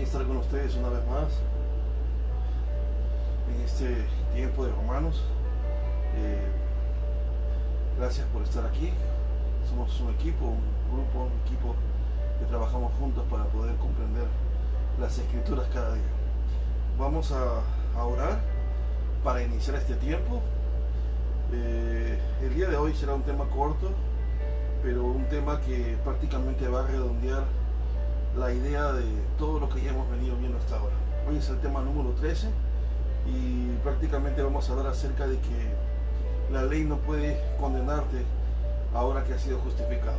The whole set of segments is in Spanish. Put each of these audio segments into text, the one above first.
estar con ustedes una vez más en este tiempo de Romanos. Gracias por estar aquí. Somos un equipo, un equipo que trabajamos juntos para poder comprender las Escrituras cada día. Vamos a orar para iniciar este tiempo. El día de hoy será un tema corto, pero un tema que prácticamente va a redondear la idea de todo lo que ya hemos venido viendo hasta ahora. Hoy es el tema número 13 y prácticamente vamos a hablar acerca de que la ley no puede condenarte ahora que has sido justificado.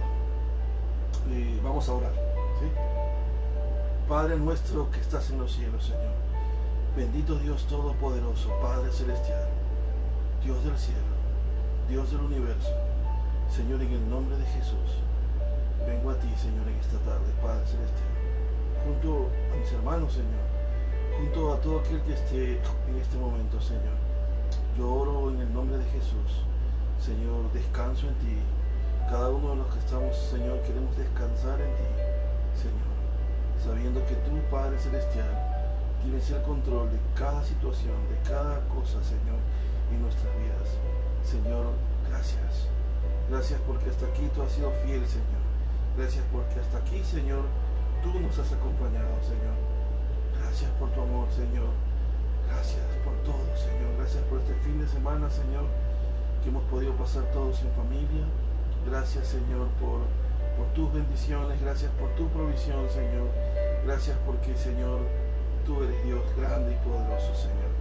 Vamos a orar, ¿sí? Padre nuestro que estás en los cielos, Señor, bendito Dios Todopoderoso, Padre Celestial, Dios del cielo, Dios del universo, Señor, en el nombre de Jesús, vengo a ti, Señor, en esta tarde, Padre Celestial, junto a mis hermanos, Señor, junto a todo aquel que esté en este momento, Señor. Yo oro en el nombre de Jesús, Señor, descanso en ti. Cada uno de los que estamos, Señor, queremos descansar en ti, Señor, sabiendo que tú, Padre Celestial, tienes el control de cada situación, de cada cosa, Señor, en nuestras vidas. Señor, gracias. Gracias porque hasta aquí tú has sido fiel, Señor. Gracias porque hasta aquí, Señor, tú nos has acompañado, Señor. Gracias por tu amor, Señor. Gracias por todo, Señor. Gracias por este fin de semana, Señor, que hemos podido pasar todos en familia. Gracias, Señor, por tus bendiciones. Gracias por tu provisión, Señor. Gracias porque, Señor, tú eres Dios grande y poderoso, Señor.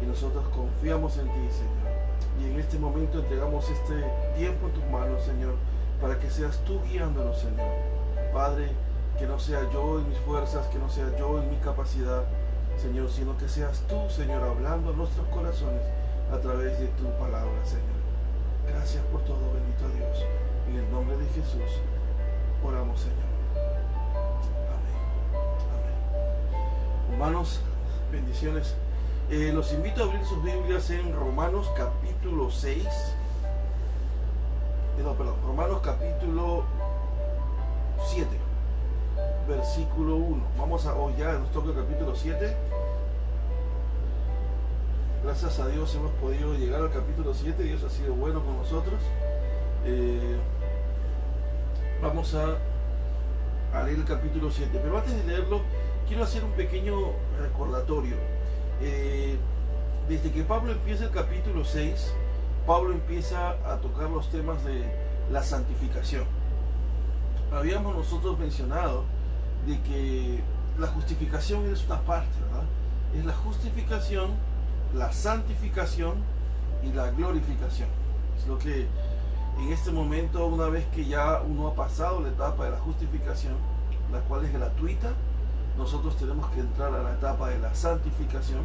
Y nosotros confiamos en ti, Señor. Y en este momento entregamos este tiempo en tus manos, Señor, para que seas tú guiándonos, Señor. Padre, que no sea yo en mis fuerzas, que no sea yo en mi capacidad, Señor, sino que seas tú, Señor, hablando a nuestros corazones a través de tu palabra, Señor. Gracias por todo, bendito Dios. En el nombre de Jesús oramos, Señor. Amén. Amén. Hermanos, bendiciones. Los invito a abrir sus Biblias en Romanos capítulo 6. Romanos capítulo 7, versículo 1. Vamos a hoy ya nos toca el capítulo 7. Gracias a Dios hemos podido llegar al capítulo 7. Dios ha sido bueno con nosotros. Vamos a leer el capítulo 7. Pero antes de leerlo, quiero hacer un pequeño recordatorio. Desde que Pablo empieza el capítulo 6, Pablo empieza a tocar los temas de la santificación. Habíamos nosotros mencionado de que la justificación es una parte, ¿verdad? Es la justificación, la santificación y la glorificación. Es lo que en este momento, una vez que ya uno ha pasado la etapa de la justificación, la cual es gratuita, nosotros tenemos que entrar a la etapa de la santificación.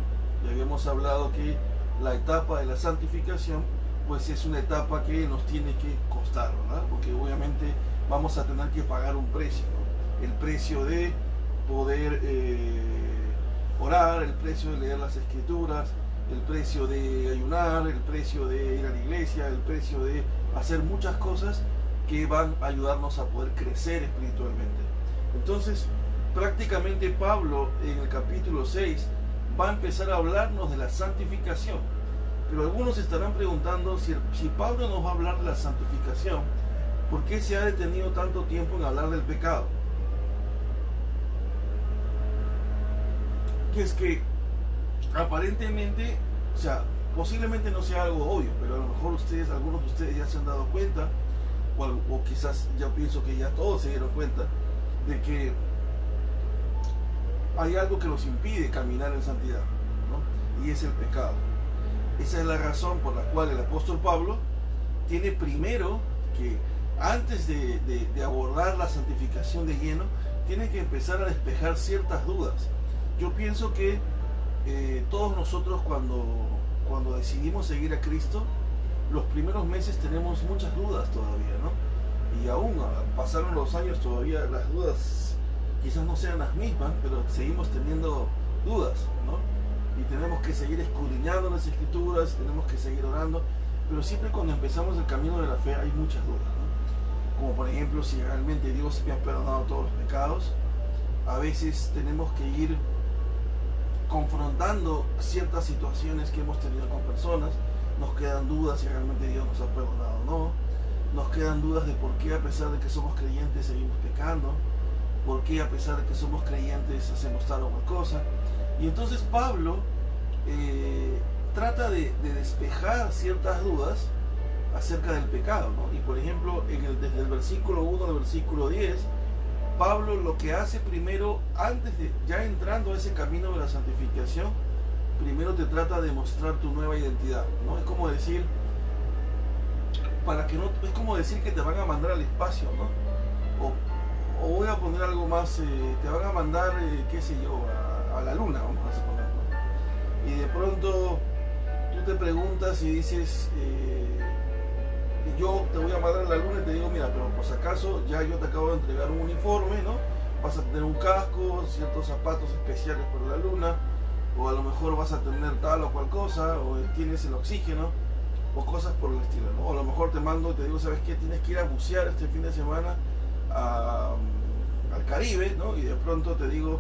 Y habíamos hablado que la etapa de la santificación pues es una etapa que nos tiene que costar, ¿verdad? Porque obviamente vamos a tener que pagar un precio, ¿no? El precio de poder orar, el precio de leer las Escrituras, el precio de ayunar, el precio de ir a la iglesia, el precio de hacer muchas cosas que van a ayudarnos a poder crecer espiritualmente. Entonces, prácticamente Pablo en el capítulo 6 va a empezar a hablarnos de la santificación. Pero algunos estarán preguntando si Pablo nos va a hablar de la santificación, ¿por qué se ha detenido tanto tiempo en hablar del pecado? Que es que aparentemente, o sea, posiblemente no sea algo obvio, pero a lo mejor algunos de ustedes ya se han dado cuenta, o quizás ya pienso que ya todos se dieron cuenta, de que hay algo que nos impide caminar en santidad, ¿no? Y es el pecado. Esa es la razón por la cual el apóstol Pablo tiene primero que, antes de abordar la santificación de lleno, tiene que empezar a despejar ciertas dudas. Yo pienso que todos nosotros cuando decidimos seguir a Cristo, los primeros meses tenemos muchas dudas todavía, ¿no? Y aún pasaron los años, todavía las dudas quizás no sean las mismas, pero seguimos teniendo dudas, ¿no? Y tenemos que seguir escudriñando las Escrituras, tenemos que seguir orando, pero siempre cuando empezamos el camino de la fe hay muchas dudas, ¿no? Como por ejemplo, si realmente Dios me ha perdonado todos los pecados, A veces tenemos que ir confrontando ciertas situaciones que hemos tenido con personas. Nos quedan dudas si realmente Dios nos ha perdonado o no. Nos quedan dudas de por qué, a pesar de que somos creyentes, seguimos pecando. Por qué, a pesar de que somos creyentes, hacemos tal o cual cosa. Y entonces Pablo trata de despejar ciertas dudas acerca del pecado, ¿no? Y por ejemplo, desde el versículo 1 al versículo 10, Pablo lo que hace primero, antes de ya entrando a ese camino de la santificación, primero te trata de mostrar tu nueva identidad, ¿no? Es como decir, es como decir que te van a mandar al espacio, ¿no? O voy a poner algo más, te van a mandar, qué sé yo, a la luna, vamos a suponer, ¿no? Y de pronto tú te preguntas y dices, yo te voy a mandar a la luna y te digo, mira, pero por si acaso ya yo te acabo de entregar un uniforme, ¿no? Vas a tener un casco, ciertos zapatos especiales para la luna, o a lo mejor vas a tener tal o cual cosa, o tienes el oxígeno, o cosas por el estilo, ¿no? O a lo mejor te mando y te digo, ¿sabes qué? Tienes que ir a bucear este fin de semana al Caribe, ¿no? Y de pronto te digo,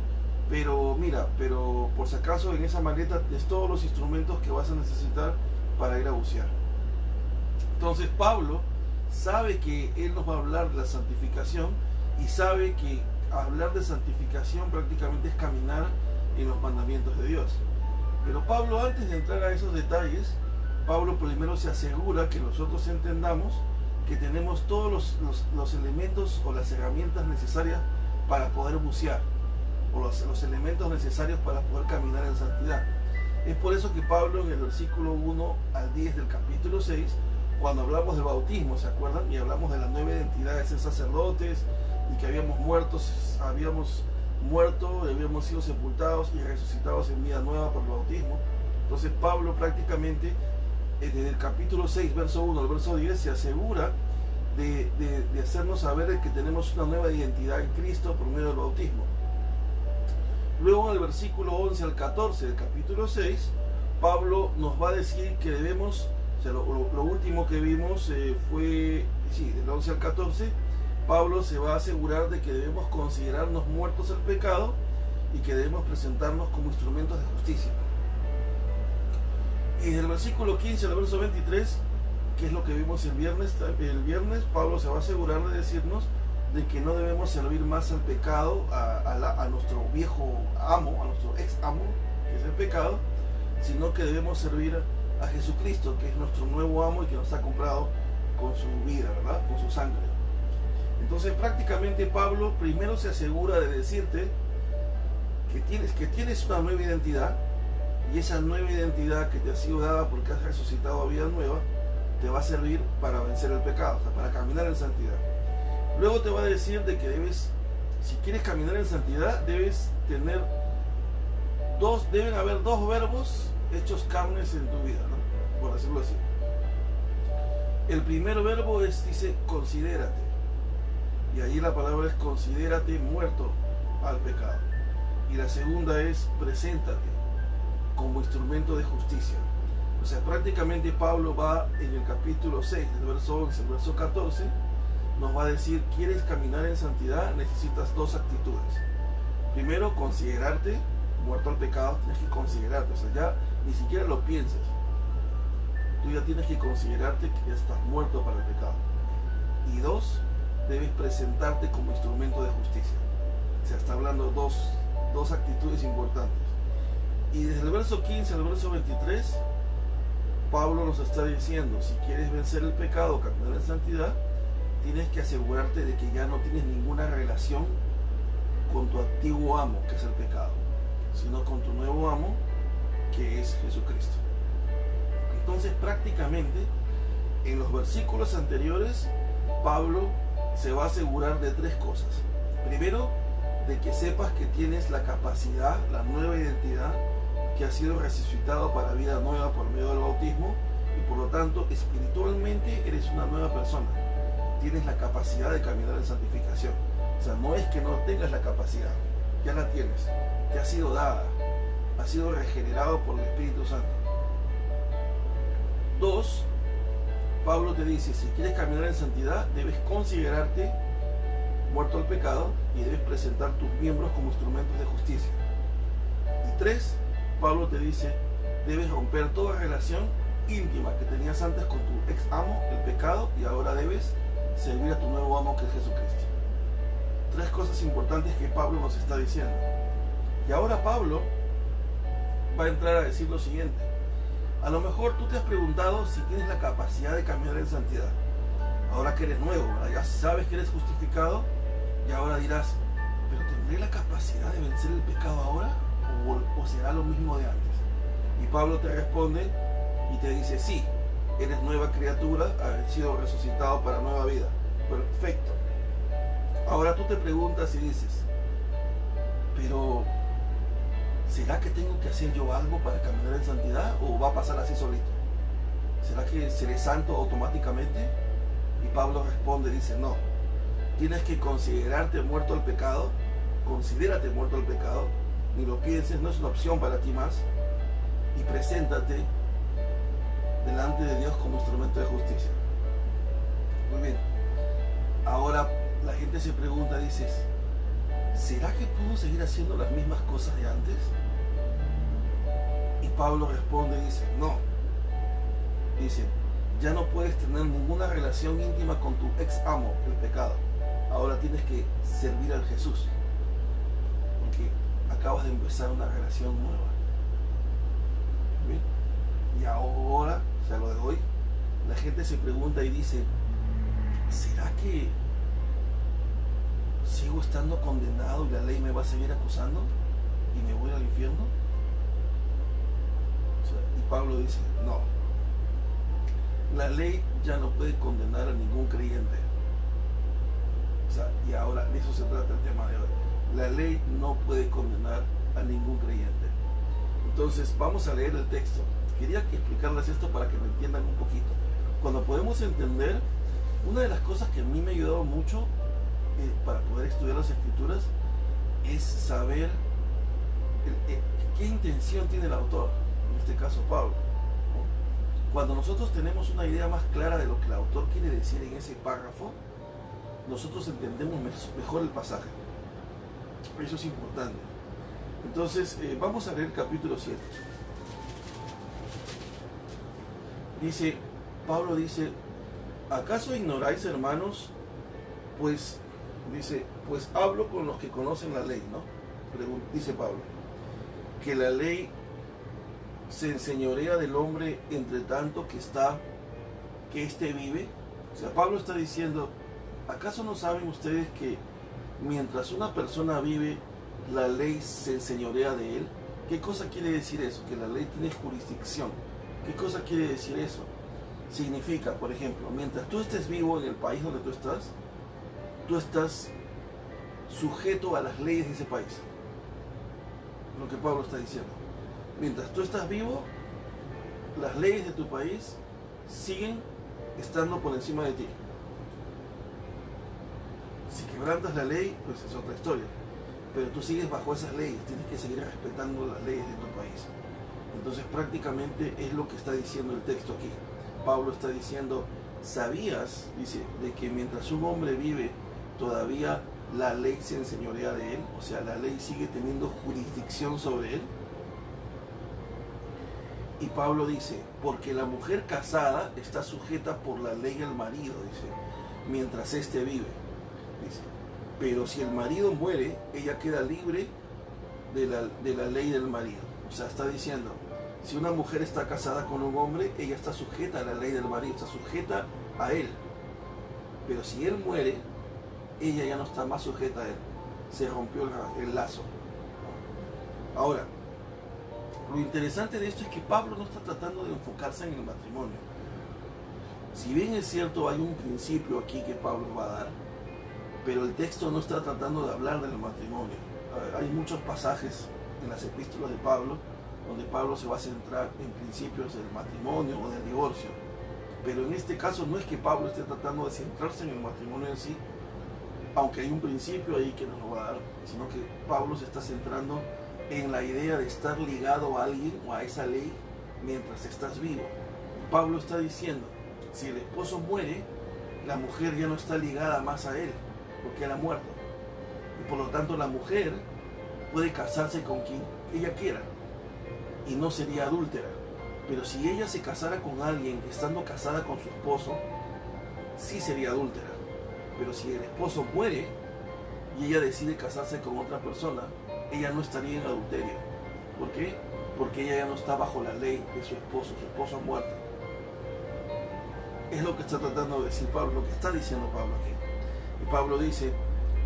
pero mira, pero por si acaso en esa maleta tienes todos los instrumentos que vas a necesitar para ir a bucear. Entonces Pablo sabe que él nos va a hablar de la santificación y sabe que hablar de santificación prácticamente es caminar en los mandamientos de Dios. Pero Pablo, antes de entrar a esos detalles, Pablo primero se asegura que nosotros entendamos que tenemos todos los elementos o las herramientas necesarias para poder bucear, o los elementos necesarios para poder caminar en santidad. Es por eso que Pablo, en el versículo 1 al 10 del capítulo 6, cuando hablamos del bautismo, ¿se acuerdan? Y hablamos de la nueva identidad de ser sacerdotes, y que habíamos muerto y habíamos sido sepultados y resucitados en vida nueva por el bautismo. Entonces Pablo prácticamente, desde el capítulo 6, verso 1 al verso 10, se asegura de hacernos saber que tenemos una nueva identidad en Cristo por medio del bautismo. Luego, en el versículo 11 al 14 del capítulo 6, Pablo nos va a decir que debemos, o sea, lo último que vimos fue, sí, del 11 al 14, Pablo se va a asegurar de que debemos considerarnos muertos al pecado y que debemos presentarnos como instrumentos de justicia. Y del versículo 15 al verso 23, que es lo que vimos el viernes, Pablo se va a asegurar de decirnos de que no debemos servir más al pecado, a nuestro viejo amo, a nuestro ex amo, que es el pecado, sino que debemos servir a Jesucristo, que es nuestro nuevo amo y que nos ha comprado con su vida, ¿verdad? Con su sangre. Entonces prácticamente Pablo primero se asegura de decirte que tienes una nueva identidad, y esa nueva identidad que te ha sido dada porque has resucitado a vida nueva te va a servir para vencer el pecado, o sea, para caminar en santidad. Luego te va a decir de que si quieres caminar en santidad, deben haber dos verbos hechos carnes en tu vida, ¿no? Por decirlo así. El primer verbo dice considérate, y ahí la palabra es considérate muerto al pecado. Y la segunda es preséntate como instrumento de justicia. O sea, prácticamente Pablo va en el capítulo 6, del verso 11 al verso 14, nos va a decir, ¿quieres caminar en santidad? Necesitas dos actitudes. Primero, considerarte muerto al pecado. Tienes que considerarte, o sea, ya ni siquiera lo pienses. Tú ya tienes que considerarte que ya estás muerto para el pecado. Y dos, debes presentarte como instrumento de justicia. O sea, está hablando dos actitudes importantes. Y desde el verso 15 al verso 23, Pablo nos está diciendo, si quieres vencer el pecado, caminar en santidad, tienes que asegurarte de que ya no tienes ninguna relación con tu antiguo amo, que es el pecado, sino con tu nuevo amo, que es Jesucristo. Entonces prácticamente en los versículos anteriores Pablo se va a asegurar de tres cosas. Primero, de que sepas que tienes la capacidad, la nueva identidad, que ha sido resucitado para vida nueva por medio del bautismo, y por lo tanto espiritualmente eres una nueva persona. Tienes la capacidad de caminar en santificación. O sea, no es que no tengas la capacidad, ya la tienes, te ha sido dada, ha sido regenerado por el Espíritu Santo. Dos, Pablo te dice, si quieres caminar en santidad, debes considerarte muerto al pecado, y debes presentar tus miembros como instrumentos de justicia. Y 3, Pablo te dice, debes romper toda relación íntima que tenías antes con tu ex amo, el pecado, y ahora debes servir a tu nuevo amo, que es Jesucristo. 3 cosas importantes que Pablo nos está diciendo. Y ahora Pablo va a entrar a decir lo siguiente. A lo mejor tú te has preguntado si tienes la capacidad de caminar en santidad. Ahora que eres nuevo, ¿verdad? Ya sabes que eres justificado, y ahora dirás, ¿pero tendré la capacidad de vencer el pecado ahora? ¿O será lo mismo de antes? Y Pablo te responde y te dice, sí, eres nueva criatura, has sido resucitado para nueva vida. Perfecto. Ahora tú te preguntas y dices, pero ¿será que tengo que hacer yo algo para caminar en santidad o va a pasar así solito? ¿Será que seré santo automáticamente? Y Pablo responde, dice, no, tienes que considerarte muerto al pecado, considérate muerto al pecado, ni lo pienses, no es una opción para ti más, y preséntate delante de Dios como instrumento de justicia. Muy bien, ahora la gente se pregunta, dices, ¿será que puedo seguir haciendo las mismas cosas de antes? Y Pablo responde y dice, no. Dice, ya no puedes tener ninguna relación íntima con tu ex amo, el pecado. Ahora tienes que servir al Jesús, porque acabas de empezar una relación nueva. ¿Bien? Y ahora, o sea, lo de hoy, la gente se pregunta y dice, ¿será que sigo estando condenado y la ley me va a seguir acusando y me voy al infierno? O sea, y Pablo dice, no, la ley ya no puede condenar a ningún creyente. O sea, y ahora de eso se trata el tema de hoy. La ley no puede condenar a ningún creyente. Entonces vamos a leer el texto. Quería explicarles esto para que me entiendan un poquito. Cuando podemos entender, una de las cosas que a mí me ha ayudado mucho para poder estudiar las escrituras es saber qué intención tiene el autor, en este caso Pablo, ¿no? Cuando nosotros tenemos una idea más clara de lo que el autor quiere decir en ese párrafo, nosotros entendemos mejor el pasaje. Eso es importante. Entonces vamos a leer el capítulo 7. Dice, Pablo dice, ¿acaso ignoráis, hermanos? Pues dice, pues hablo con los que conocen la ley, ¿no? Dice Pablo, que la ley se enseñorea del hombre entre tanto que éste vive. O sea, Pablo está diciendo, ¿acaso no saben ustedes que mientras una persona vive, la ley se enseñorea de él? ¿Qué cosa quiere decir eso? Que la ley tiene jurisdicción. ¿Qué cosa quiere decir eso? Significa, por ejemplo, mientras tú estés vivo en el país donde tú estás sujeto a las leyes de ese país. Lo que Pablo está diciendo. Mientras tú estás vivo, las leyes de tu país siguen estando por encima de ti. Si quebrantas la ley, pues es otra historia. Pero tú sigues bajo esas leyes, tienes que seguir respetando las leyes de tu país. Entonces prácticamente es lo que está diciendo el texto aquí. Pablo está diciendo, ¿sabías? Dice, de que mientras un hombre vive, todavía la ley se enseñorea de él, o sea, la ley sigue teniendo jurisdicción sobre él. Y Pablo dice, porque la mujer casada está sujeta por la ley al marido, dice, mientras éste vive. Dice, pero si el marido muere, ella queda libre de la ley del marido. O sea, está diciendo, si una mujer está casada con un hombre, ella está sujeta a la ley del marido, está sujeta a él. Pero si él muere, ella ya no está más sujeta a él. Se rompió el lazo. Ahora, lo interesante de esto es que Pablo no está tratando de enfocarse en el matrimonio. Si bien es cierto, hay un principio aquí que Pablo va a dar, pero el texto no está tratando de hablar del matrimonio. Hay muchos pasajes en las epístolas de Pablo donde Pablo se va a centrar en principios del matrimonio o del divorcio. Pero en este caso no es que Pablo esté tratando de centrarse en el matrimonio en sí, aunque hay un principio ahí que nos lo va a dar, sino que Pablo se está centrando en la idea de estar ligado a alguien o a esa ley mientras estás vivo. Y Pablo está diciendo, si el esposo muere, la mujer ya no está ligada más a él, porque él ha muerto. Y por lo tanto la mujer puede casarse con quien ella quiera y no sería adúltera. Pero si ella se casara con alguien estando casada con su esposo, sí sería adúltera. Pero si el esposo muere y ella decide casarse con otra persona, ella no estaría en adulterio. ¿Por qué? Porque ella ya no está bajo la ley de su esposo ha muerto. Es lo que está tratando de decir Pablo, lo que está diciendo Pablo aquí. Y Pablo dice,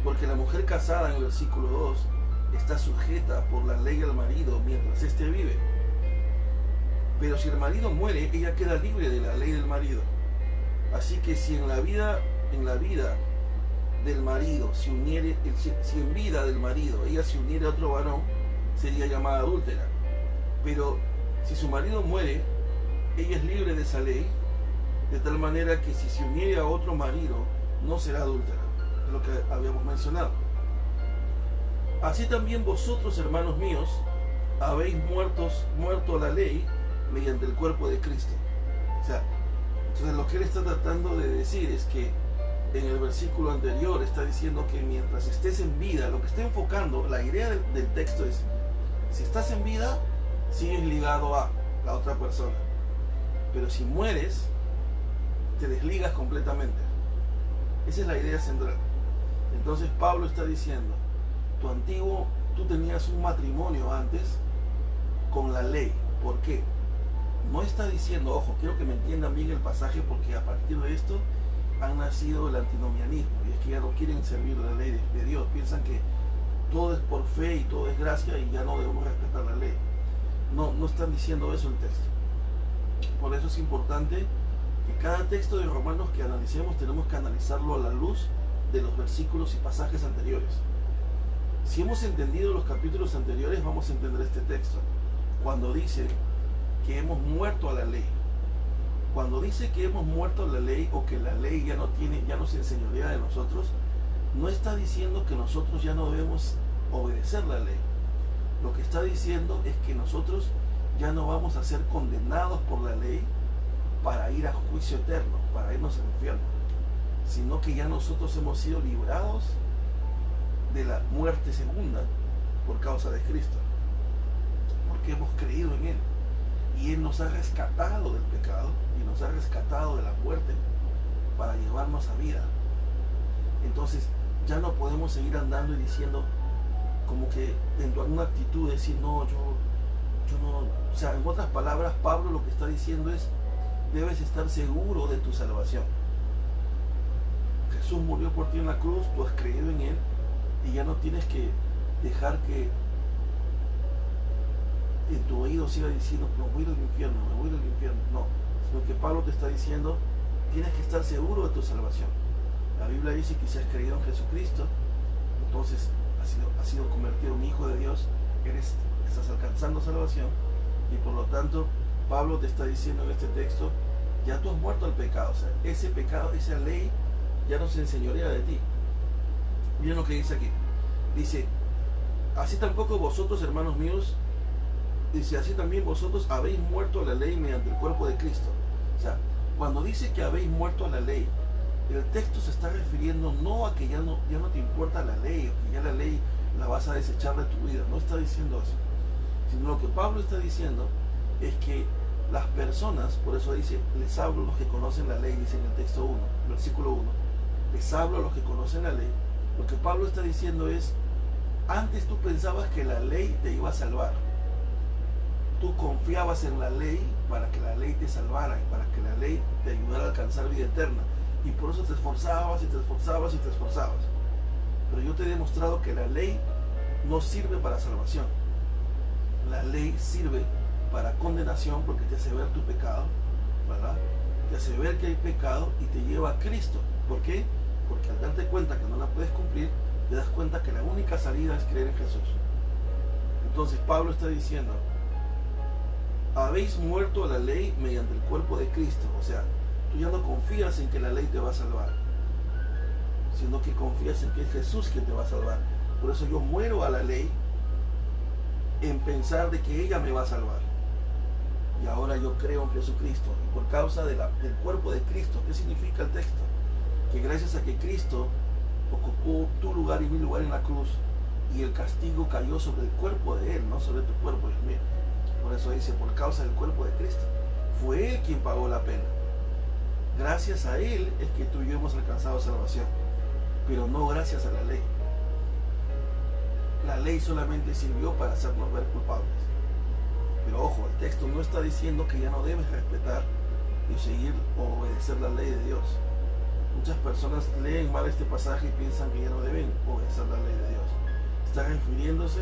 porque la mujer casada en el versículo 2 está sujeta por la ley al marido mientras éste vive. Pero si el marido muere, ella queda libre de la ley del marido. Así que si en la vida del marido si en vida del marido ella se uniera a otro varón, sería llamada adúltera. Pero si su marido muere, ella es libre de esa ley, de tal manera que si se uniera a otro marido, no será adúltera. Es lo que habíamos mencionado. Así también vosotros, hermanos míos, habéis muerto a la ley mediante el cuerpo de Cristo. O sea, entonces lo que él está tratando de decir es que en el versículo anterior está diciendo que mientras estés en vida, lo que está enfocando, la idea del texto es, si estás en vida, sigues ligado a la otra persona. Pero si mueres, te desligas completamente. Esa es la idea central. Entonces Pablo está diciendo, tú tenías un matrimonio antes con la ley. ¿Por qué? No está diciendo, ojo, quiero que me entiendan bien el pasaje, porque a partir de esto han nacido el antinomianismo, y es que ya no quieren servir la ley de Dios, piensan que todo es por fe y todo es gracia y ya no debemos respetar la ley. No están diciendo eso el texto. Por eso es importante que cada texto de Romanos que analicemos tenemos que analizarlo a la luz de los versículos y pasajes anteriores. Si hemos entendido los capítulos anteriores, vamos a entender este texto. Cuando dice que hemos muerto a la ley, cuando dice que hemos muerto a la ley, o que la ley ya no se enseñorea de nosotros, no está diciendo que nosotros ya no debemos obedecer la ley. Lo que está diciendo es que nosotros ya no vamos a ser condenados por la ley para ir a juicio eterno, para irnos al infierno, sino que ya nosotros hemos sido librados de la muerte segunda por causa de Cristo, porque hemos creído en Él y Él nos ha rescatado del pecado y nos ha rescatado de la muerte para llevarnos a vida. Entonces ya no podemos seguir andando y diciendo, como que en alguna actitud decir, no, yo no, o sea, en otras palabras, Pablo lo que está diciendo es, debes estar seguro de tu salvación. Jesús murió por ti en la cruz, tú has creído en Él y ya no tienes que dejar que en tu oído siga diciendo, me voy al infierno, me voy al infierno. No, sino que Pablo te está diciendo, tienes que estar seguro de tu salvación. La Biblia dice que si has creído en Jesucristo, entonces has sido convertido en hijo de Dios, estás alcanzando salvación, y por lo tanto Pablo te está diciendo en este texto, ya tú has muerto al pecado. O sea, ese pecado, esa ley ya no se enseñorea de ti. Miren lo que dice aquí. Dice, así tampoco vosotros, hermanos míos, dice, así también vosotros habéis muerto a la ley mediante el cuerpo de Cristo. O sea, cuando dice que habéis muerto a la ley, el texto se está refiriendo no a que ya no te importa la ley, o que ya la ley la vas a desechar de tu vida. No está diciendo eso. Sino lo que Pablo está diciendo es que las personas, por eso dice, les hablo a los que conocen la ley, dice en el texto 1, versículo 1, les hablo a los que conocen la ley. Lo que Pablo está diciendo es, antes tú pensabas que la ley te iba a salvar. Tú confiabas en la ley para que la ley te salvara y para que la ley te ayudara a alcanzar vida eterna. Y por eso te esforzabas y te esforzabas y te esforzabas. Pero yo te he demostrado que la ley no sirve para salvación. La ley sirve para condenación, porque te hace ver tu pecado, ¿verdad? Te hace ver que hay pecado y te lleva a Cristo. ¿Por qué? Porque al darte cuenta que no la puedes cumplir, te das cuenta que la única salida es creer en Jesús. Entonces Pablo está diciendo, habéis muerto a la ley mediante el cuerpo de Cristo. O sea, tú ya no confías en que la ley te va a salvar, sino que confías en que es Jesús quien te va a salvar. Por eso yo muero a la ley en pensar de que ella me va a salvar. Y ahora yo creo en Jesucristo. Y por causa del cuerpo de Cristo, ¿qué significa el texto? Que gracias a que Cristo ocupó tu lugar y mi lugar en la cruz, y el castigo cayó sobre el cuerpo de Él, no sobre tu cuerpo, Dios mío. Por eso dice, por causa del cuerpo de Cristo. Fue Él quien pagó la pena. Gracias a Él es que tú y yo hemos alcanzado salvación, pero no gracias a la ley. La ley solamente sirvió para hacernos ver culpables. Pero ojo, el texto no está diciendo que ya no debes respetar y seguir o obedecer la ley de Dios. Muchas personas leen mal este pasaje y piensan que ya no deben obedecer la ley de Dios. Está refiriéndose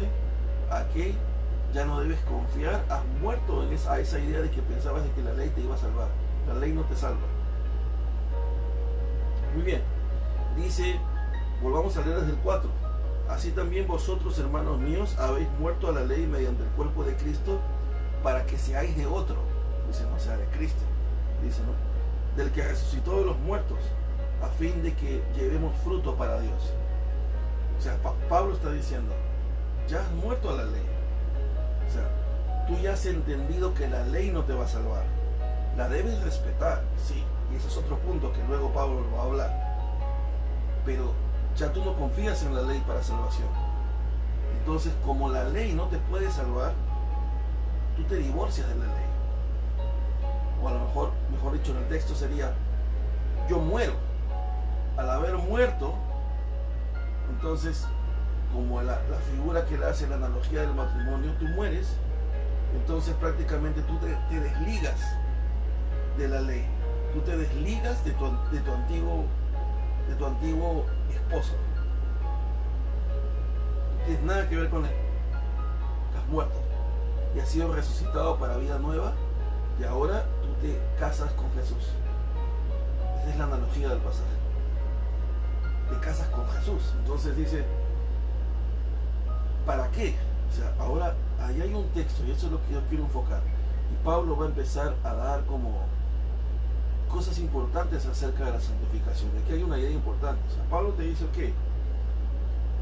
a que ya no debes confiar, has muerto a esa idea de que pensabas de que la ley te iba a salvar. La ley no te salva. Muy bien, dice, volvamos a leer desde el 4. Así también vosotros, hermanos míos, habéis muerto a la ley mediante el cuerpo de Cristo, para que seáis de otro, dice, no sea de Cristo, dice, ¿no? Del que resucitó de los muertos, a fin de que llevemos fruto para Dios. O sea, Pablo está diciendo, ya has muerto a la ley. O sea, tú ya has entendido que la ley no te va a salvar. La debes respetar, sí, y ese es otro punto que luego Pablo lo va a hablar. Pero ya tú no confías en la ley para salvación. Entonces, como la ley no te puede salvar, tú te divorcias de la ley. O a lo mejor dicho en el texto sería, yo muero. Al haber muerto, entonces, como la figura que le hace la analogía del matrimonio, tú mueres, entonces prácticamente tú te desligas de la ley. Tú te desligas de tu antiguo esposo. No tienes nada que ver con él. Has muerto y has sido resucitado para vida nueva, y ahora tú te casas con Jesús. Esa es la analogía del pasaje. Te casas con Jesús. Entonces dice, ¿para qué? O sea, ahora ahí hay un texto, y eso es lo que yo quiero enfocar. Y Pablo va a empezar a dar como cosas importantes acerca de la santificación. Aquí hay una idea importante. O sea, Pablo te dice, ok,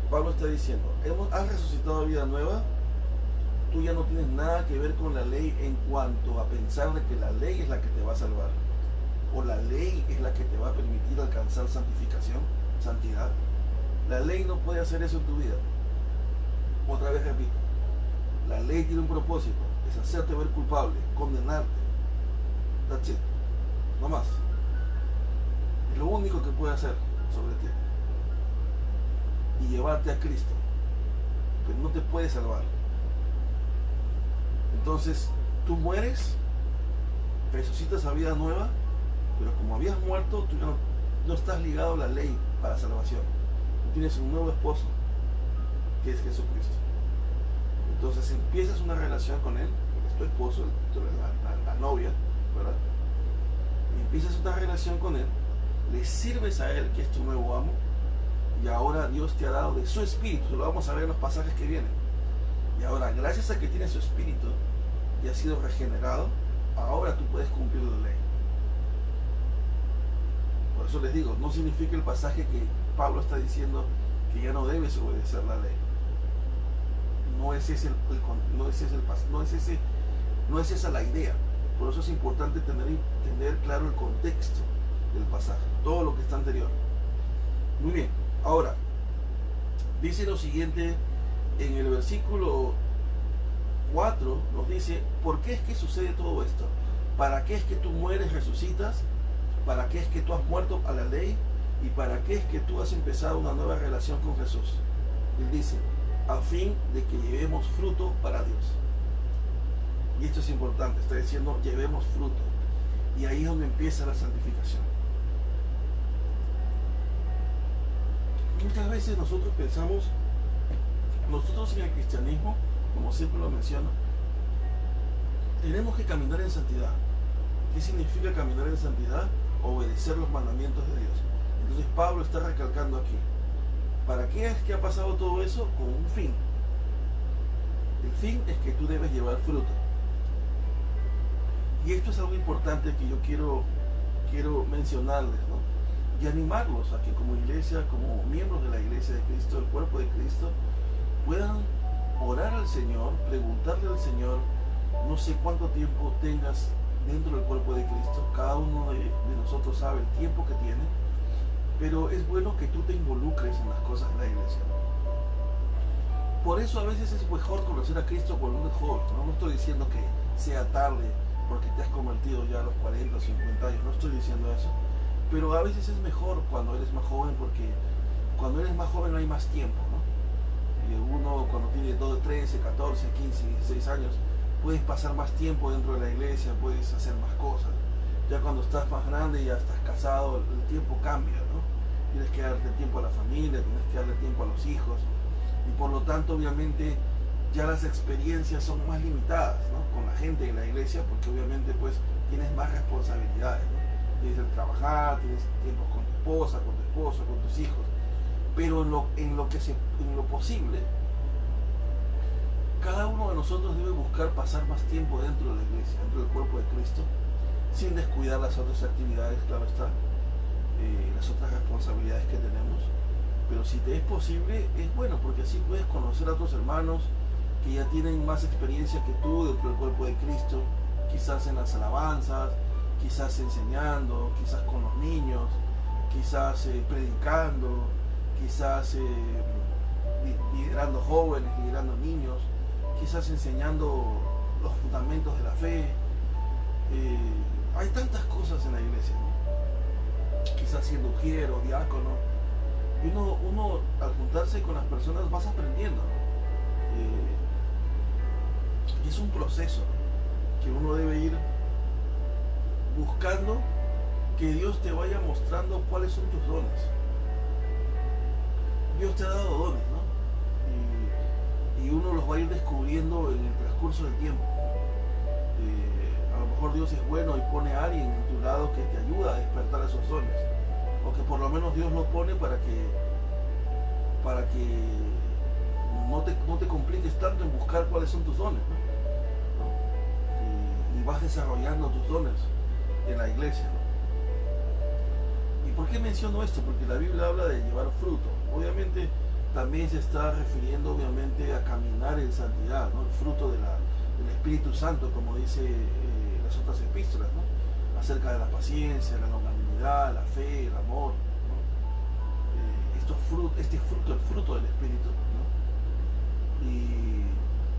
Pablo está diciendo, has resucitado a vida nueva, tú ya no tienes nada que ver con la ley en cuanto a pensar de que la ley es la que te va a salvar, o la ley es la que te va a permitir alcanzar santificación, santidad. La ley no puede hacer eso en tu vida. Otra vez repito, la ley tiene un propósito, es hacerte ver culpable, condenarte. That's it. No más. Es lo único que puede hacer sobre ti. Y llevarte a Cristo. Pero no te puede salvar. Entonces, tú mueres, resucitas a vida nueva, pero como habías muerto, tú no estás ligado a la ley para salvación. Tú tienes un nuevo esposo, que es Jesucristo. Entonces empiezas una relación con Él, porque es tu esposo, tú eres la novia, ¿verdad? Y empiezas una relación con Él, le sirves a Él, que es tu nuevo amo, y ahora Dios te ha dado de su espíritu. Lo vamos a ver en los pasajes que vienen. Y ahora, gracias a que tienes su espíritu y has sido regenerado, ahora tú puedes cumplir la ley. Por eso les digo, no significa el pasaje que Pablo está diciendo que ya no debes obedecer la ley. No es esa la idea. Por eso es importante tener claro el contexto del pasaje, todo lo que está anterior. Muy bien, ahora dice lo siguiente en el versículo 4, nos dice, ¿por qué es que sucede todo esto? ¿Para qué es que tú mueres, resucitas? ¿Para qué es que tú has muerto a la ley? ¿Y para qué es que tú has empezado una nueva relación con Jesús? Él dice, a fin de que llevemos fruto para Dios. Y esto es importante, está diciendo, llevemos fruto. Y ahí es donde empieza la santificación. Muchas veces nosotros pensamos, nosotros en el cristianismo, como siempre lo menciono, tenemos que caminar en santidad. ¿Qué significa caminar en santidad? Obedecer los mandamientos de Dios. Entonces Pablo está recalcando aquí, ¿para qué es que ha pasado todo eso? Con un fin. El fin es que tú debes llevar fruto. Y esto es algo importante que yo quiero mencionarles, ¿no? Y animarlos a que como iglesia, como miembros de la iglesia de Cristo, del cuerpo de Cristo, puedan orar al Señor, preguntarle al Señor, no sé cuánto tiempo tengas dentro del cuerpo de Cristo, cada uno de nosotros sabe el tiempo que tiene, pero es bueno que tú te involucres en las cosas de la iglesia. Por eso a veces es mejor conocer a Cristo cuando uno es joven. No estoy diciendo que sea tarde porque te has convertido ya a los 40 o 50 años, no estoy diciendo eso. Pero a veces es mejor cuando eres más joven, porque cuando eres más joven hay más tiempo, ¿no? Y uno cuando tiene 12, 13, 14, 15, 16 años, puedes pasar más tiempo dentro de la iglesia, puedes hacer más cosas. Ya cuando estás más grande, ya estás casado, el tiempo cambia, ¿no? Tienes que darte tiempo a la familia, tienes que darle tiempo a los hijos. Y por lo tanto, obviamente, ya las experiencias son más limitadas, ¿no? Con la gente de la iglesia, porque obviamente pues tienes más responsabilidades, ¿no? Tienes que trabajar, tienes tiempo con tu esposa, con tu esposo, con tus hijos. Pero en lo posible, cada uno de nosotros debe buscar pasar más tiempo dentro de la iglesia, dentro del cuerpo de Cristo, sin descuidar las otras actividades, claro está, las otras responsabilidades que tenemos. Pero si te es posible, es bueno, porque así puedes conocer a tus hermanos que ya tienen más experiencia que tú dentro del cuerpo de Cristo, quizás en las alabanzas, quizás enseñando, quizás con los niños, quizás predicando, quizás liderando jóvenes, liderando niños, quizás enseñando los fundamentos de la fe. Hay tantas cosas en la iglesia, ¿no? Quizás siendo ujiero, diácono. Y uno al juntarse con las personas vas aprendiendo, ¿no? Y es un proceso, ¿no?, que uno debe ir buscando que Dios te vaya mostrando cuáles son tus dones. Dios te ha dado dones, ¿no? Y uno los va a ir descubriendo en el transcurso del tiempo. A lo mejor Dios es bueno y pone a alguien en tu lado que te ayuda a despertar esos dones. O que por lo menos Dios lo pone para que no te compliques tanto en buscar cuáles son tus dones, ¿no? Y vas desarrollando tus dones en la iglesia, ¿no? ¿Y por qué menciono esto? Porque la Biblia habla de llevar fruto. Obviamente también se está refiriendo obviamente a caminar en santidad, ¿no? El fruto del Espíritu Santo, como dice las otras epístolas, ¿no? Acerca de la paciencia, la longanimidad, la fe, el amor, ¿no? El fruto del Espíritu, ¿no?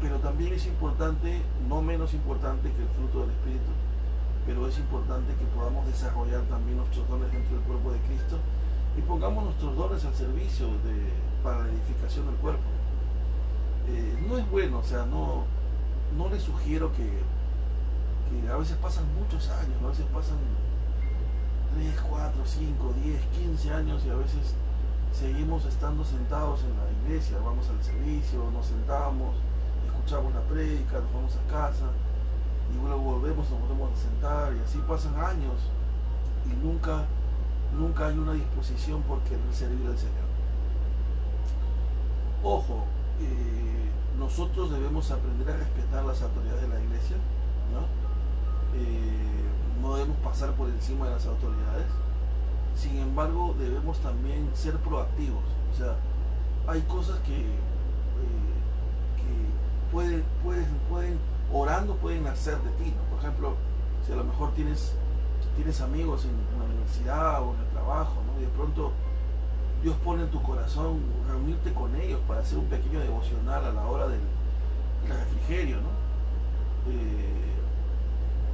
Pero también es importante, no menos importante que el fruto del Espíritu, pero es importante que podamos desarrollar también nuestros dones dentro del cuerpo de Cristo y pongamos nuestros dones al servicio para la edificación del cuerpo. No es bueno, o sea, no les sugiero que a veces pasan muchos años, a veces pasan 3, 4, 5, 10, 15 años y a veces seguimos estando sentados en la iglesia, vamos al servicio, nos sentamos, escuchamos la prédica, nos vamos a casa y luego nos volvemos a sentar y así pasan años y nunca hay una disposición por querer servir al Señor. Ojo, nosotros debemos aprender a respetar las autoridades de la iglesia, ¿no? No debemos pasar por encima de las autoridades. Sin embargo, debemos también ser proactivos. O sea, hay cosas que pueden orando pueden nacer de ti, ¿no? Por ejemplo, si a lo mejor tienes amigos en la universidad o en el trabajo, ¿no? Y de pronto Dios pone en tu corazón reunirte con ellos para hacer un pequeño devocional a la hora del refrigerio, ¿no?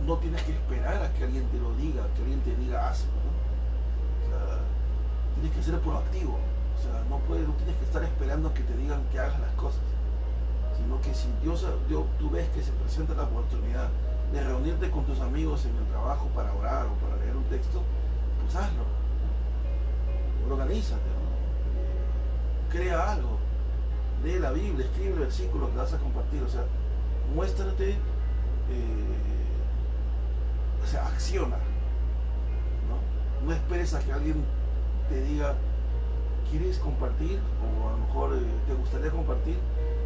No tienes que esperar a que alguien te lo diga, que alguien te diga hazlo, ¿no? O sea, tienes que ser proactivo. O sea, no tienes que estar esperando a que te digan que hagas las cosas, sino que si tú ves que se presenta la oportunidad de reunirte con tus amigos en el trabajo para orar o para leer un texto, pues hazlo, ¿no? Organízate, ¿no? Crea algo, lee la Biblia, escribe el versículo que vas a compartir, o sea, muéstrate, o sea, acciona, ¿no? No esperes a que alguien te diga, ¿quieres compartir? O a lo mejor te gustaría compartir,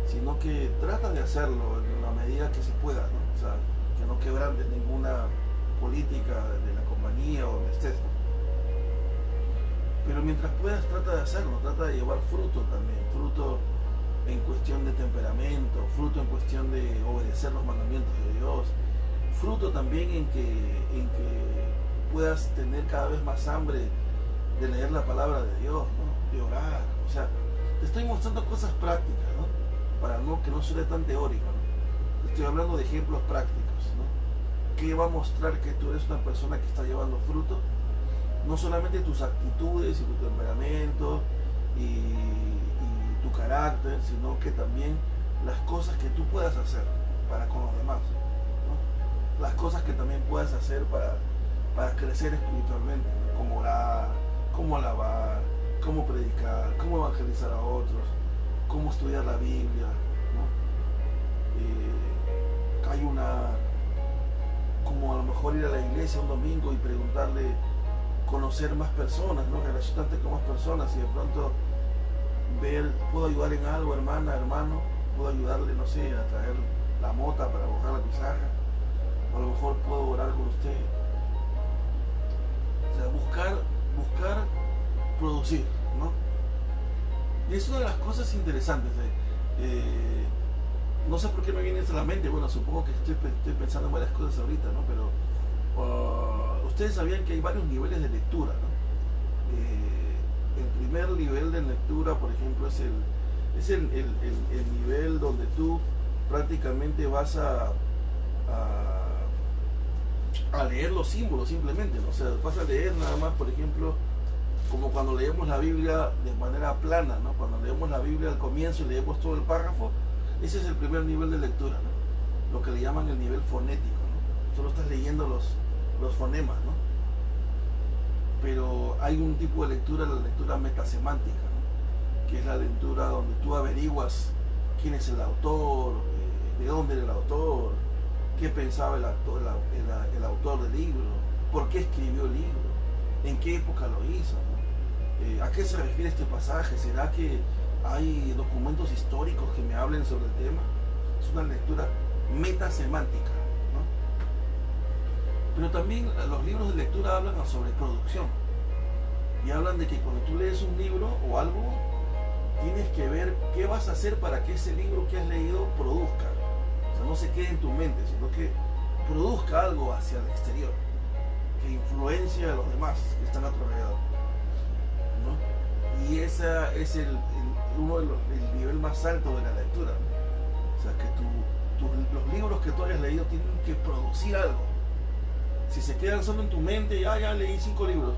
sino que trata de hacerlo en la medida que se pueda, ¿no? O sea, que no quebrantes ninguna política de la compañía o donde estés, ¿no? Pero mientras puedas, trata de hacerlo, trata de llevar fruto también, fruto en cuestión de temperamento, fruto en cuestión de obedecer los mandamientos de Dios, fruto también en que puedas tener cada vez más hambre de leer la palabra de Dios, ¿no? De orar. O sea, te estoy mostrando cosas prácticas, ¿no? Para que no suene tan teórico, ¿no? Te estoy hablando de ejemplos prácticos, ¿no? Que va a mostrar que tú eres una persona que está llevando fruto, no solamente tus actitudes y tu temperamento y tu carácter, sino que también las cosas que tú puedas hacer para con los demás, ¿no? Las cosas que también puedas hacer para crecer espiritualmente, ¿no? Como orar, cómo alabar, cómo predicar, cómo evangelizar a otros, cómo estudiar la Biblia, ¿no? Ayunar, como a lo mejor ir a la iglesia un domingo y preguntarle, conocer más personas, ¿no? Relacionarte con más personas y de pronto ver, ¿puedo ayudar en algo, hermana, hermano? ¿Puedo ayudarle, no sé, a traer la mota para borrar la pizarra? O a lo mejor puedo orar con usted. O sea, buscar producir, ¿no? Y es una de las cosas interesantes. No sé por qué me viene esto a la mente. Bueno, supongo que estoy pensando en varias cosas ahorita, ¿no? Pero ustedes sabían que hay varios niveles de lectura, ¿no? El primer nivel de lectura, por ejemplo, es el nivel donde tú prácticamente vas a leer los símbolos simplemente, ¿no? O sea, vas a leer nada más, por ejemplo, como cuando leemos la Biblia de manera plana, ¿no? Cuando leemos la Biblia al comienzo y leemos todo el párrafo, ese es el primer nivel de lectura, ¿no? Lo que le llaman el nivel fonético, ¿no? Solo estás leyendo los fonemas, ¿no? Pero hay un tipo de lectura, la lectura metasemántica, ¿no? Que es la lectura donde tú averiguas quién es el autor, de dónde era el autor, qué pensaba el autor del libro, por qué escribió el libro, en qué época lo hizo, ¿no? ¿A qué se refiere este pasaje? ¿Será que hay documentos históricos que me hablen sobre el tema? Es una lectura metasemántica, ¿no? Pero también los libros de lectura hablan sobre producción y hablan de que cuando tú lees un libro o algo, tienes que ver qué vas a hacer para que ese libro que has leído produzca. O sea, no se quede en tu mente, sino que produzca algo hacia el exterior, que influencia a los demás que están a tu alrededor, ¿no? Y ese es el nivel más alto de la lectura, ¿no? O sea, que los libros que tú hayas leído tienen que producir algo. Si se quedan solo en tu mente, ya leí 5 libros,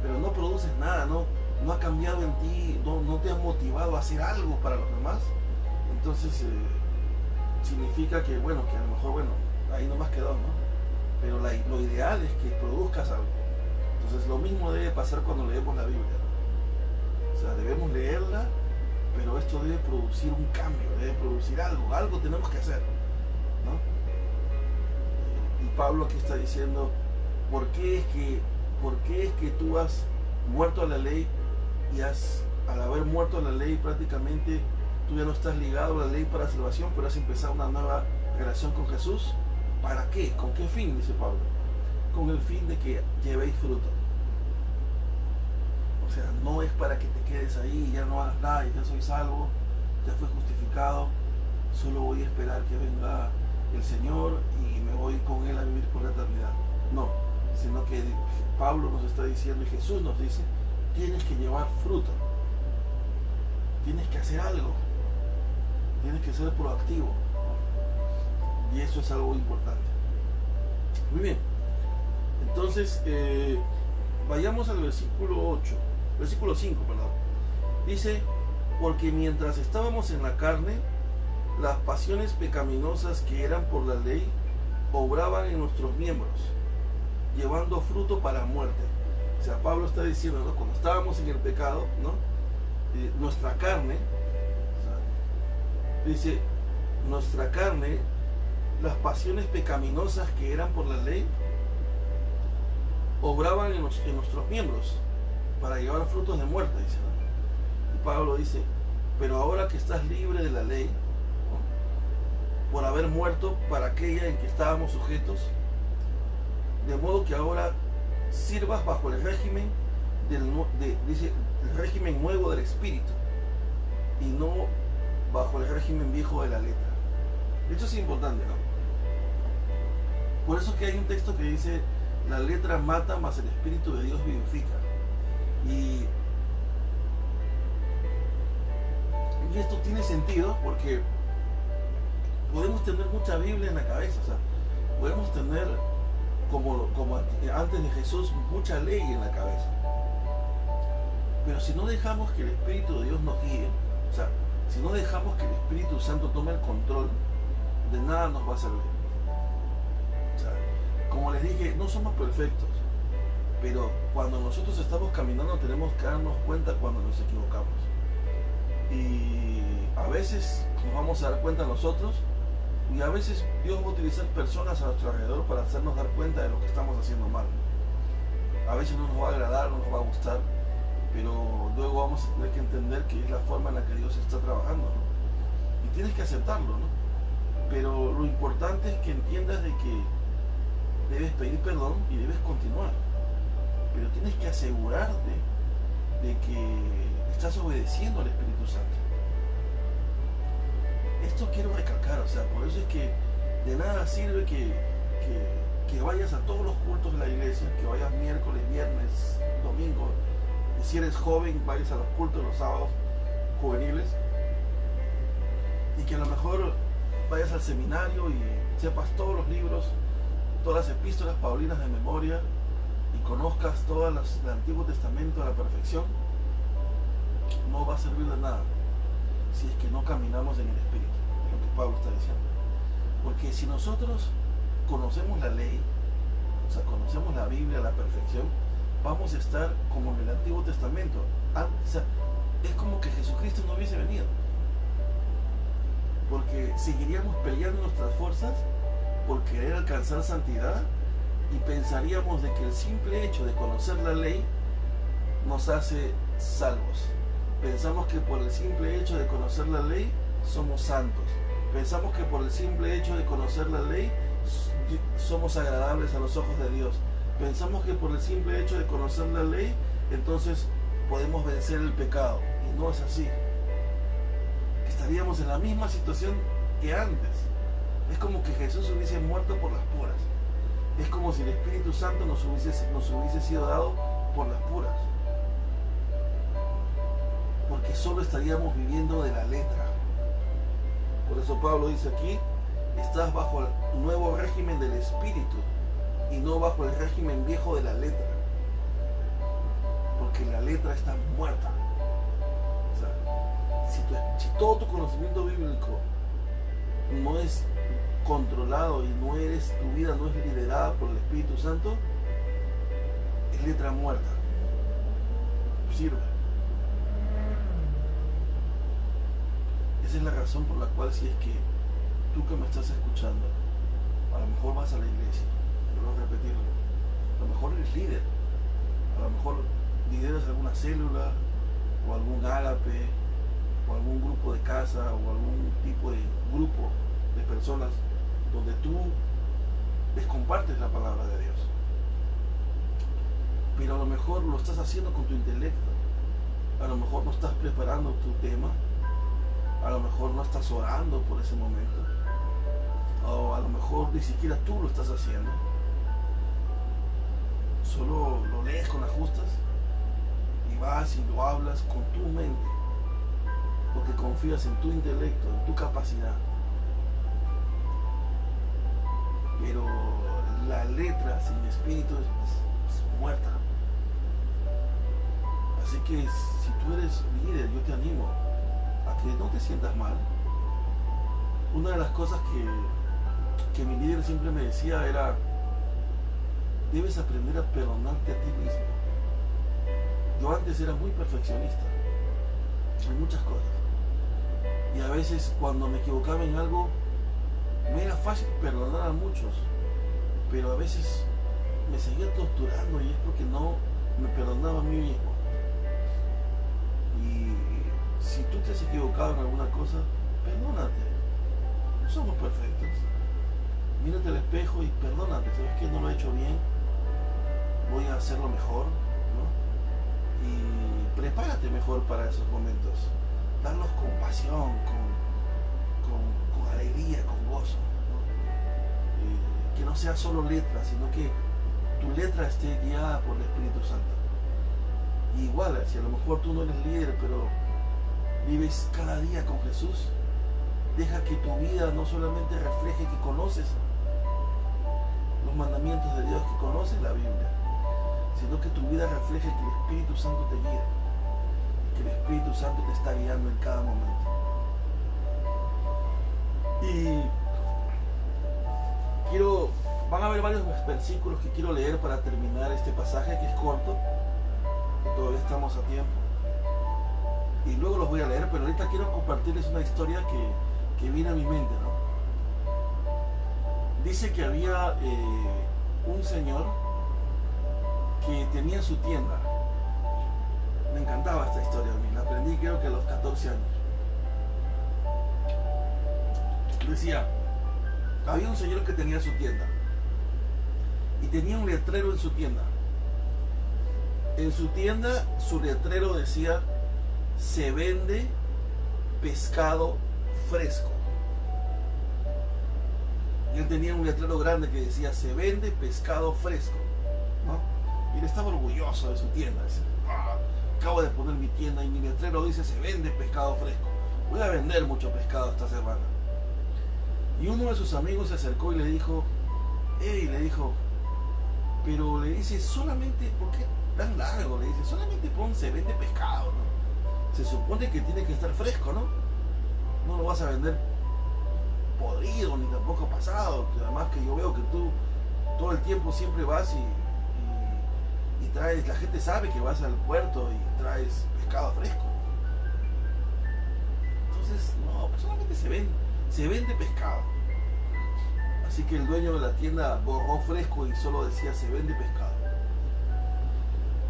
pero no produces nada, no ha cambiado en ti, no te ha motivado a hacer algo para los demás, entonces significa que, bueno, que a lo mejor, bueno, ahí nomás quedó, ¿no? Pero lo ideal es que produzcas algo. Entonces lo mismo debe pasar cuando leemos la Biblia, ¿no? O sea, debemos leerla, pero esto debe producir un cambio, debe producir algo tenemos que hacer, ¿no? Y Pablo aquí está diciendo, ¿por qué es que tú has muerto a la ley y al haber muerto a la ley prácticamente tú ya no estás ligado a la ley para salvación, pero has empezado una nueva relación con Jesús? ¿Para qué? ¿Con qué fin? Dice Pablo. Con el fin de que llevéis fruto. O sea, no es para que te quedes ahí y ya no hagas nada y ya soy salvo, ya fui justificado, solo voy a esperar que venga el Señor y me voy con Él a vivir por la eternidad. No, sino que Pablo nos está diciendo y Jesús nos dice, tienes que llevar fruto, tienes que hacer algo, tienes que ser proactivo, y eso es algo importante. Muy bien, entonces vayamos al versículo 5, perdón. Dice, porque mientras estábamos en la carne, las pasiones pecaminosas que eran por la ley obraban en nuestros miembros, llevando fruto para muerte. O sea, Pablo está diciendo, ¿no? Cuando estábamos en el pecado, ¿no? Nuestra carne, o sea, dice, nuestra carne, las pasiones pecaminosas que eran por la ley, obraban en nuestros miembros para llevar frutos de muerte, dice, ¿no? Y Pablo dice, pero ahora que estás libre de la ley, ¿no? Por haber muerto para aquella en que estábamos sujetos, de modo que ahora sirvas bajo el régimen dice, el régimen nuevo del espíritu y no bajo el régimen viejo de la letra. Esto es importante, ¿no? Por eso que hay un texto que dice, la letra mata, mas el espíritu de Dios vivifica. Y esto tiene sentido porque podemos tener mucha Biblia en la cabeza, o sea, podemos tener, como antes de Jesús, mucha ley en la cabeza. Pero si no dejamos que el Espíritu de Dios nos guíe, o sea, si no dejamos que el Espíritu Santo tome el control, de nada nos va a servir. O sea, como les dije, no somos perfectos, pero cuando nosotros estamos caminando tenemos que darnos cuenta cuando nos equivocamos. Y a veces nos vamos a dar cuenta nosotros, y a veces Dios va a utilizar personas a nuestro alrededor para hacernos dar cuenta de lo que estamos haciendo mal. A veces no nos va a agradar, no nos va a gustar, pero luego vamos a tener que entender que es la forma en la que Dios está trabajando, ¿no? Y tienes que aceptarlo, ¿no? Pero lo importante es que entiendas de que debes pedir perdón y debes continuar. Pero tienes que asegurarte de que estás obedeciendo al Espíritu Santo. Esto quiero recalcar, o sea, por eso es que de nada sirve que vayas a todos los cultos de la iglesia, que vayas miércoles, viernes, domingo. Y si eres joven, vayas a los cultos de los sábados juveniles. Y que a lo mejor vayas al seminario y sepas todos los libros, todas las epístolas paulinas de memoria, y conozcas todo el Antiguo Testamento a la perfección. No va a servir de nada si es que no caminamos en el Espíritu, es lo que Pablo está diciendo. Porque si nosotros conocemos la ley, o sea, conocemos la Biblia a la perfección, vamos a estar como en el Antiguo Testamento. O sea, es como que Jesucristo no hubiese venido, porque seguiríamos peleando nuestras fuerzas por querer alcanzar santidad, y pensaríamos de que el simple hecho de conocer la ley nos hace salvos. Pensamos que por el simple hecho de conocer la ley somos santos. Pensamos que por el simple hecho de conocer la ley somos agradables a los ojos de Dios. Pensamos que por el simple hecho de conocer la ley entonces podemos vencer el pecado. Y no es así. Estaríamos en la misma situación que antes. Es como que Jesús hubiese muerto por las puras. Es como si el Espíritu Santo nos hubiese sido dado por las puras. Porque solo estaríamos viviendo de la letra. Por eso Pablo dice aquí: estás bajo el nuevo régimen del Espíritu y no bajo el régimen viejo de la letra. Porque la letra está muerta. O sea, si todo tu conocimiento bíblico no es controlado y tu vida no es liderada por el Espíritu Santo, es letra muerta. No sirve. Esa es la razón por la cual, si es que tú que me estás escuchando, a lo mejor vas a la iglesia, vuelvo a repetirlo, a lo mejor eres líder, a lo mejor lideras alguna célula, o algún ágape, o algún grupo de casa, o algún tipo de grupo de personas donde tú les compartes la palabra de Dios. Pero a lo mejor lo estás haciendo con tu intelecto, a lo mejor no estás preparando tu tema, a lo mejor no estás orando por ese momento, o a lo mejor ni siquiera tú lo estás haciendo. Solo lo lees con las justas y vas y lo hablas con tu mente, porque confías en tu intelecto, en tu capacidad. Pero la letra sin espíritu es muerta. Así que si tú eres líder, yo te animo a que no te sientas mal. Una de las cosas que mi líder siempre me decía era: debes aprender a perdonarte a ti mismo. Yo antes era muy perfeccionista en muchas cosas, y a veces cuando me equivocaba en algo me era fácil perdonar a muchos, pero a veces me seguía torturando, y es porque no me perdonaba a mí mismo. Y si tú te has equivocado en alguna cosa, perdónate. No somos perfectos. Mírate al espejo y perdónate. ¿Sabes qué? No lo he hecho bien, voy a hacerlo mejor, ¿no? Y prepárate mejor para esos momentos. Darlos con pasión, con alegría, con gozo, ¿no? Que no sea solo letra, sino que tu letra esté guiada por el Espíritu Santo. Y igual, si a lo mejor tú no eres líder, pero vives cada día con Jesús, deja que tu vida no solamente refleje que conoces los mandamientos de Dios, que conoces la Biblia, sino que tu vida refleje que el Espíritu Santo te guía, que el Espíritu Santo te está guiando en cada momento. Y van a haber varios versículos que quiero leer para terminar este pasaje, que es corto, que todavía estamos a tiempo, y luego los voy a leer, pero ahorita quiero compartirles una historia que viene a mi mente, ¿no? Dice que había un señor que tenía su tienda. Me encantaba esta historia a mí, la aprendí creo que a los 14 años. Decía, había un señor que tenía su tienda y tenía un letrero en su tienda. En su tienda su letrero decía: se vende pescado fresco. Y él tenía un letrero grande que decía: se vende pescado fresco, ¿no? Y él estaba orgulloso de su tienda. Dice: acabo de poner mi tienda y mi letrero dice: se vende pescado fresco. Voy a vender mucho pescado esta semana. Y uno de sus amigos se acercó y le dijo: le dijo, pero le dice, solamente, ¿por qué tan largo? Le dice, solamente pon se vende pescado, ¿no? Se supone que tiene que estar fresco, ¿no? No lo vas a vender podrido ni tampoco pasado. Además que yo veo que tú todo el tiempo siempre vas y traes, la gente sabe que vas al puerto y traes pescado fresco. Entonces, no, pues solamente se vende pescado. Así que el dueño de la tienda borró fresco y solo decía: se vende pescado.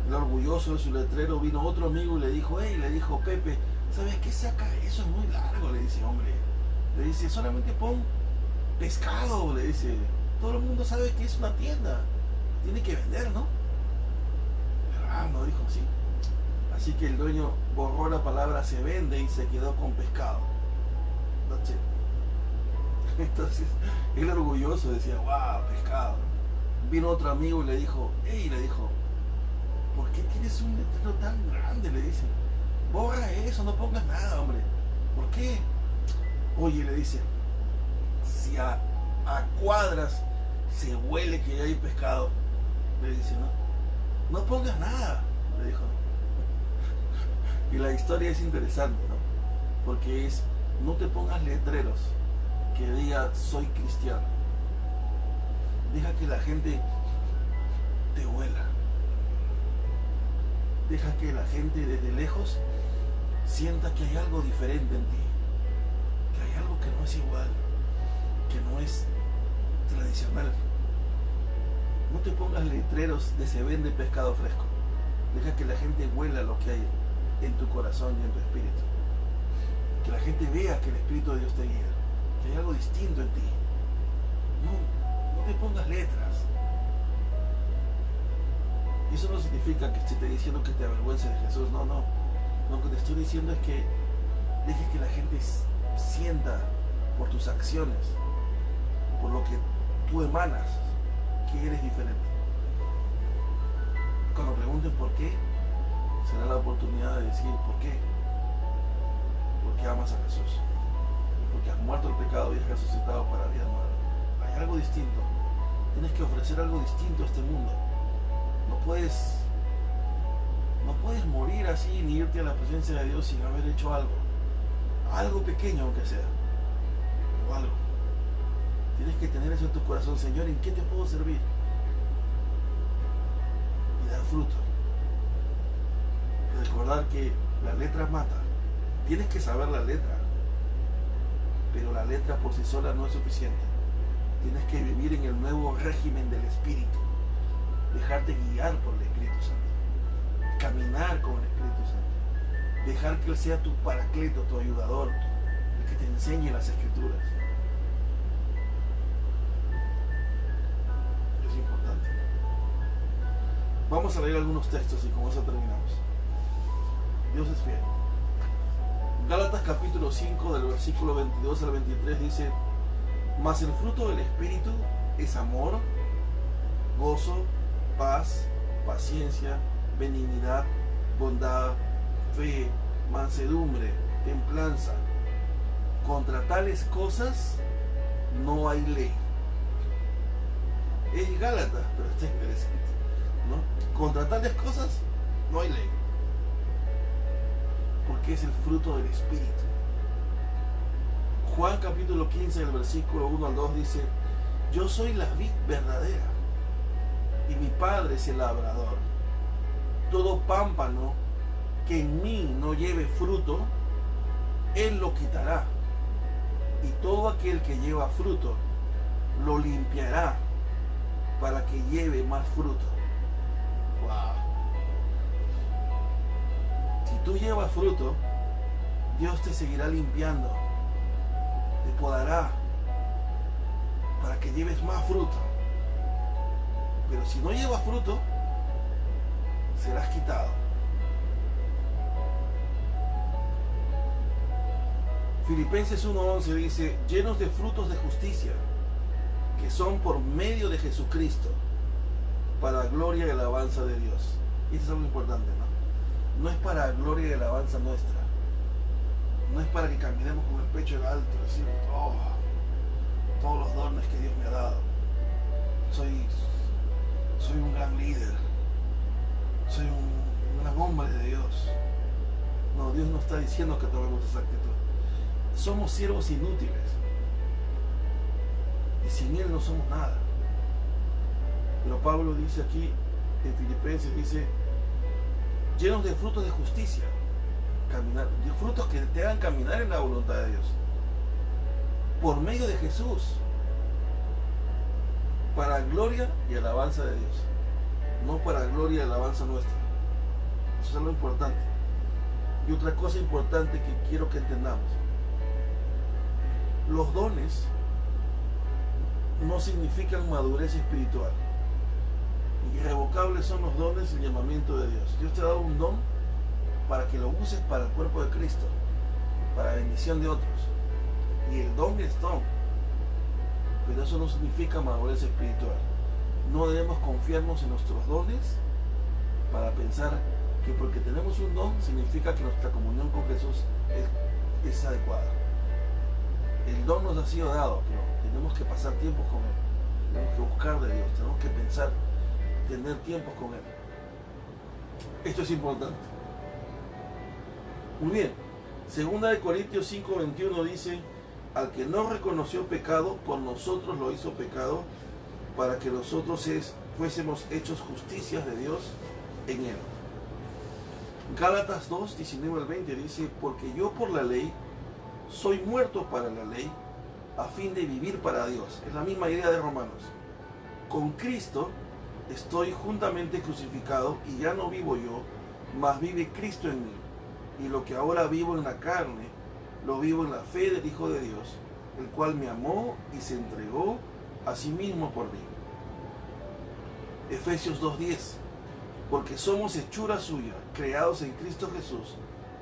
El orgulloso de su letrero vino otro amigo y le dijo: Pepe, ¿sabes qué? Saca, eso es muy largo, le dice, hombre. Le dice, solamente pon pescado, le dice. Todo el mundo sabe que es una tienda, tiene que vender, ¿no? No, dijo, sí. Así que el dueño borró la palabra se vende y se quedó con pescado. That's it. Entonces, el orgulloso decía: wow, pescado. Vino otro amigo y le dijo: ¿por qué tienes un letrero tan grande? Le dice: borra eso, no pongas nada, hombre. ¿Por qué? Oye, le dice, si a cuadras se huele que hay pescado, le dice, no pongas nada, le dijo. Y la historia es interesante, ¿no? Porque no te pongas letreros que diga soy cristiano. Deja que la gente te huela. Deja que la gente desde lejos sienta que hay algo diferente en ti, que hay algo que no es igual, que no es tradicional. No te pongas letreros de se vende pescado fresco. Deja que la gente huela lo que hay en tu corazón y en tu espíritu. Que la gente vea que el Espíritu de Dios te guía, que hay algo distinto en ti. No te pongas letras. Y eso no significa que te esté diciendo que te avergüences de Jesús. No. Lo que te estoy diciendo es que dejes que la gente sienta por tus acciones, por lo que tú emanas, que eres diferente. Cuando pregunten por qué, será la oportunidad de decir por qué. Porque amas a Jesús, porque has muerto el pecado y has resucitado para vida nueva. Hay algo distinto. Tienes que ofrecer algo distinto a este mundo. No puedes morir así ni irte a la presencia de Dios sin haber hecho algo pequeño aunque sea, pero algo. Tienes que tener eso en tu corazón: Señor, ¿en qué te puedo servir? Y dar fruto. Recordar que la letra mata. Tienes que saber la letra, pero la letra por sí sola no es suficiente. Tienes que vivir en el nuevo régimen del Espíritu, dejarte guiar por el Espíritu Santo, caminar con el Espíritu Santo, dejar que Él sea tu paracleto, tu ayudador, el que te enseñe las Escrituras. Es importante. Vamos a leer algunos textos y con eso terminamos. Dios es fiel. Gálatas capítulo 5 del versículo 22 al 23 dice: mas el fruto del Espíritu es amor, gozo, paz, paciencia, benignidad, bondad, fe, mansedumbre, templanza. Contra tales cosas no hay ley. Es Gálatas, pero está interesante, ¿no? Contra tales cosas no hay ley, porque es el fruto del Espíritu. Juan capítulo 15, el versículo 1 al 2 dice: yo soy la vid verdadera y mi Padre es el labrador. Todo pámpano que en mí no lleve fruto, Él lo quitará, y todo aquel que lleva fruto lo limpiará para que lleve más fruto. Wow. Si tú llevas fruto, Dios te seguirá limpiando, te podará para que lleves más fruto. Pero si no llevas fruto, serás quitado. Filipenses 1:11 dice: llenos de frutos de justicia, que son por medio de Jesucristo, para la gloria y alabanza de Dios. Y esto es algo importante, ¿no? No es para la gloria y alabanza nuestra. No es para que caminemos con el pecho en alto, decir, oh, todos los dones que Dios me ha dado. Soy un gran líder. Soy un gran hombre de Dios. No, Dios no está diciendo que tomemos esa actitud. Somos siervos inútiles. Y sin Él no somos nada. Pero Pablo dice aquí, en Filipenses, dice: llenos de frutos de justicia. Caminar, de frutos que te hagan caminar en la voluntad de Dios. Por medio de Jesús. Para gloria y alabanza de Dios. No para gloria y alabanza nuestra. Eso es lo importante. Y otra cosa importante que quiero que entendamos: los dones no significan madurez espiritual. Irrevocables son los dones y el llamamiento de Dios. Dios te ha dado un don para que lo uses para el cuerpo de Cristo, para la bendición de otros. Y el don es don. Pero eso no significa madurez espiritual. No debemos confiarnos en nuestros dones para pensar que porque tenemos un don significa que nuestra comunión con Jesús es adecuada. El don nos ha sido dado, pero tenemos que pasar tiempos con Él. Tenemos que buscar de Dios, tenemos que pensar, tener tiempos con Él. Esto es importante. Muy bien. Segunda de Corintios 5:21 dice: al que no reconoció pecado, por nosotros lo hizo pecado, para que nosotros fuésemos hechos justicias de Dios en Él. Gálatas 2:19 al 20 dice: porque yo por la ley soy muerto para la ley, a fin de vivir para Dios. Es la misma idea de Romanos. Con Cristo estoy juntamente crucificado, y ya no vivo yo, mas vive Cristo en mí. Y lo que ahora vivo en la carne, lo vivo en la fe del Hijo de Dios, el cual me amó y se entregó a sí mismo por mí. Efesios 2:10: porque somos hechura suya, creados en Cristo Jesús,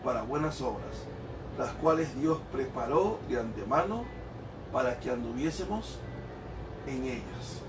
para buenas obras, las cuales Dios preparó de antemano para que anduviésemos en ellas.